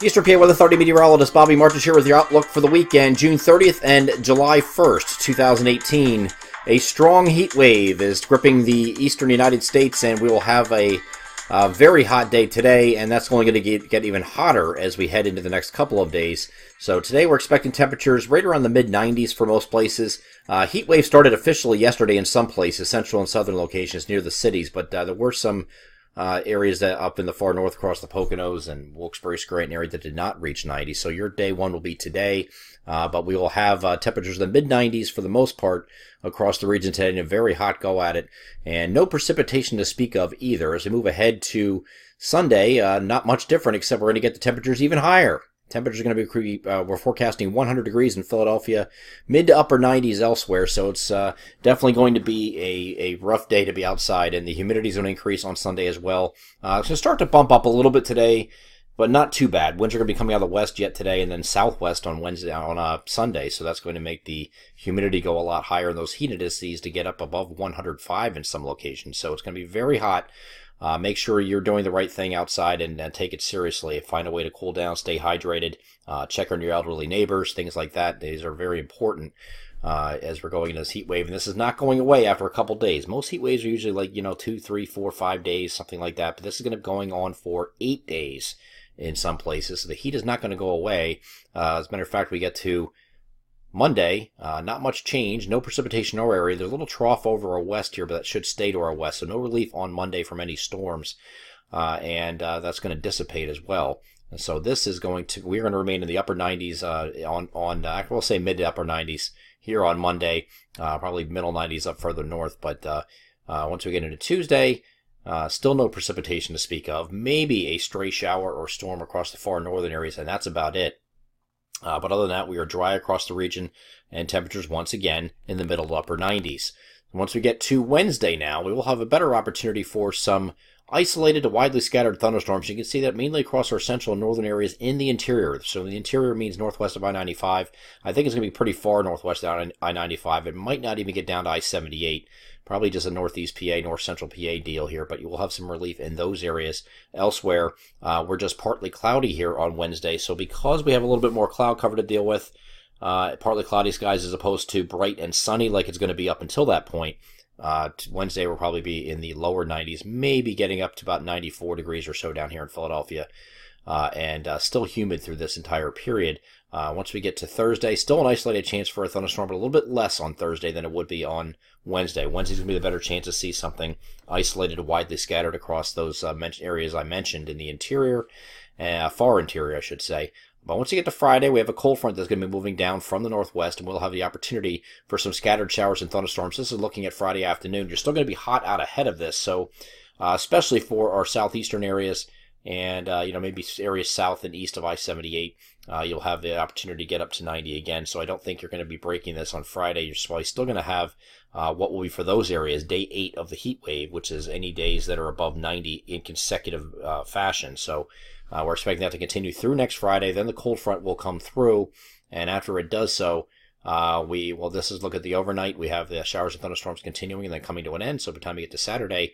Eastern PA Weather Authority meteorologist Bobby Martin here with your outlook for the weekend, June 30th and July 1st, 2018. A strong heat wave is gripping the eastern United States, and we will have a very hot day today, and that's only going to get even hotter as we head into the next couple of days. So today we're expecting temperatures right around the mid-90s for most places. Heat wave started officially yesterday in some places, central and southern locations near the cities, but there were some areas that up in the far north across the Poconos and Wilkes-Barre, Scranton area that did not reach 90. So your day one will be today, but we will have temperatures in the mid-90s for the most part across the region today, and a very hot go at it, and no precipitation to speak of either. As we move ahead to Sunday, not much different, except we're going to get the temperatures even higher. Temperatures are going to be, we're forecasting 100 degrees in Philadelphia, mid to upper 90s elsewhere, so it's definitely going to be a rough day to be outside, and the humidity is going to increase on Sunday as well. It's going to start to bump up a little bit today, but not too bad. Winds are going to be coming out of the west yet today, and then southwest on Sunday, so that's going to make the humidity go a lot higher, and those heat indices to get up above 105 in some locations, so it's going to be very hot. Make sure you're doing the right thing outside and take it seriously. Find a way to cool down, stay hydrated, check on your elderly neighbors, things like that. These are very important as we're going into this heat wave. And this is not going away after a couple days. Most heat waves are usually like, 2, 3, 4, 5 days, something like that. But this is going to be going on for 8 days in some places. So the heat is not going to go away. As a matter of fact, we get to Monday, not much change, no precipitation in our area. There's a little trough over our west here, but that should stay to our west. So no relief on Monday from any storms, and that's going to dissipate as well. And so this is we're going to remain in the upper 90s I will say mid to upper 90s here on Monday, probably middle 90s up further north. But once we get into Tuesday, still no precipitation to speak of. Maybe a stray shower or storm across the far northern areas, and that's about it. But other than that, we are dry across the region, and temperatures once again in the middle to upper 90s. Once we get to Wednesday now, we will have a better opportunity for some isolated to widely scattered thunderstorms. You can see that mainly across our central and northern areas in the interior. So the interior means northwest of I-95. I think it's going to be pretty far northwest of I-95. It might not even get down to I-78. Probably just a northeast PA, north central PA deal here, but you will have some relief in those areas. Elsewhere, we're just partly cloudy here on Wednesday, so because we have a little bit more cloud cover to deal with, partly cloudy skies as opposed to bright and sunny like it's going to be up until that point, Wednesday will probably be in the lower 90s, maybe getting up to about 94 degrees or so down here in Philadelphia, and still humid through this entire period. Once we get to Thursday, still an isolated chance for a thunderstorm, but a little bit less on Thursday than it would be on Wednesday. Wednesday's going to be the better chance to see something isolated and widely scattered across those areas I mentioned in the interior, far interior, I should say. But once you get to Friday, we have a cold front that's going to be moving down from the northwest, and we'll have the opportunity for some scattered showers and thunderstorms. This is looking at Friday afternoon. You're still going to be hot out ahead of this, so especially for our southeastern areas, and maybe areas south and east of I-78, you'll have the opportunity to get up to 90 again. So I don't think you're going to be breaking this on Friday. You're probably still going to have what will be for those areas day 8 of the heat wave, which is any days that are above 90 in consecutive fashion. So we're expecting that to continue through next Friday. Then the cold front will come through, and after it does so, this is look at the overnight. We have the showers and thunderstorms continuing and then coming to an end. So by the time we get to Saturday,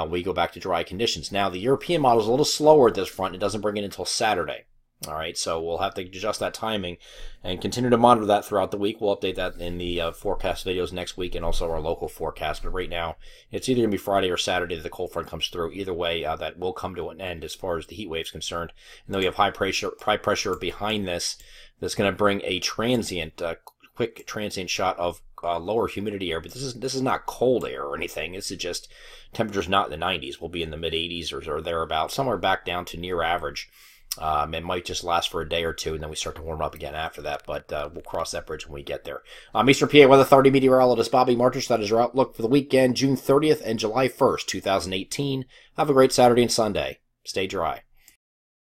we go back to dry conditions. Now, the European model is a little slower at this front. It doesn't bring it until Saturday. All right, so we'll have to adjust that timing and continue to monitor that throughout the week. We'll update that in the forecast videos next week and also our local forecast. But right now, it's either going to be Friday or Saturday that the cold front comes through. Either way, that will come to an end as far as the heat wave is concerned. And then we have high pressure behind this that's going to bring a quick transient shot of lower humidity air. But this is not cold air or anything. This is just temperatures not in the 90s. We'll be in the mid 80s or thereabouts, somewhere back down to near average. It might just last for a day or two, and then we start to warm up again after that, but we'll cross that bridge when we get there. Eastern PA Weather Authority meteorologist Bobby Martin. That is your outlook for the weekend, June 30th and July 1st, 2018. Have a great Saturday and Sunday. Stay dry.